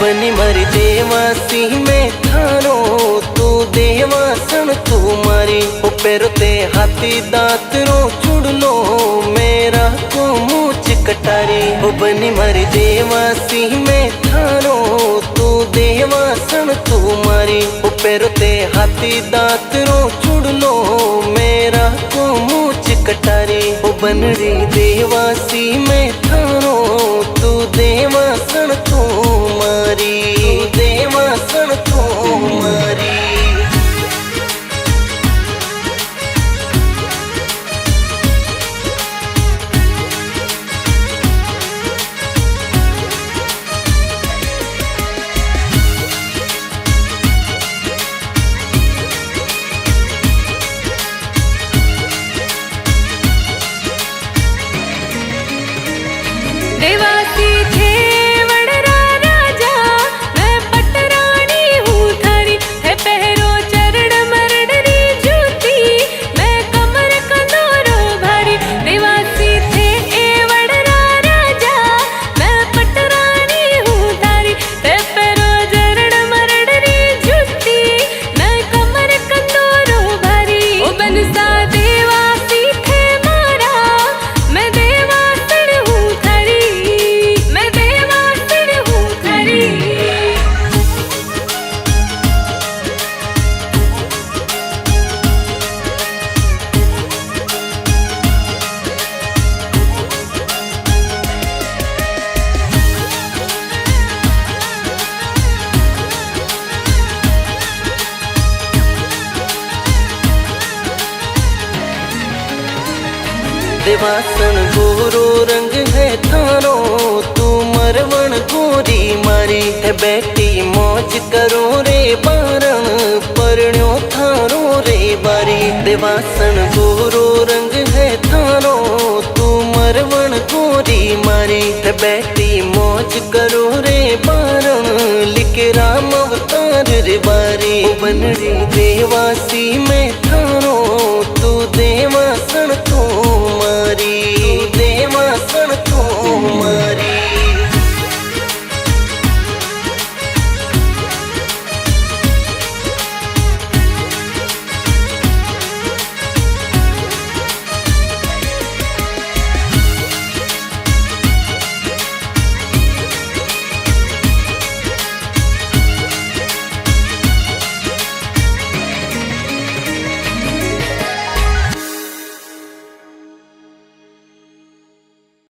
बनी मरी देवासी में थारो तू देवासन तू मारी पैरों ते हाथी दांतरों चुड़ लो मेरा को मूछ कटारी बनी मरी देवासी में थारो तू देवासन तू मारी पैरों ते हाथी दांतरों चुड़ लो मेरा को मूछ कटारी बनरी देवासी में थारो तू देवासन तू मारी देवासन तू मारी। देवासी थे वडरा राजा मैं पटरानी हूँ थारी है पहरो चरण मरडरी जूती मैं कमर कंदोरो भारी। देवासी थे ए वडरा राजा मैं पटरानी हूँ थारी है पहरो चरण मरडरी जूती मैं कमर कंदोरो भारी। ओ बनसा देवासी थे मारा मैं देवासण हूँ थारी मैं देवासण हूँ थारी। देवासन गोरो रंग है थारो तू मरवण गोरी मारी है बैठी मौज करो रे बारण परण्यो थारो रे बारी। देवासन गोरो रंग है थारो तू मरवण गोरी मारी है बैठी मौज करो रे बारण लिख राम अवतार रे बारी। बनरी देवासी में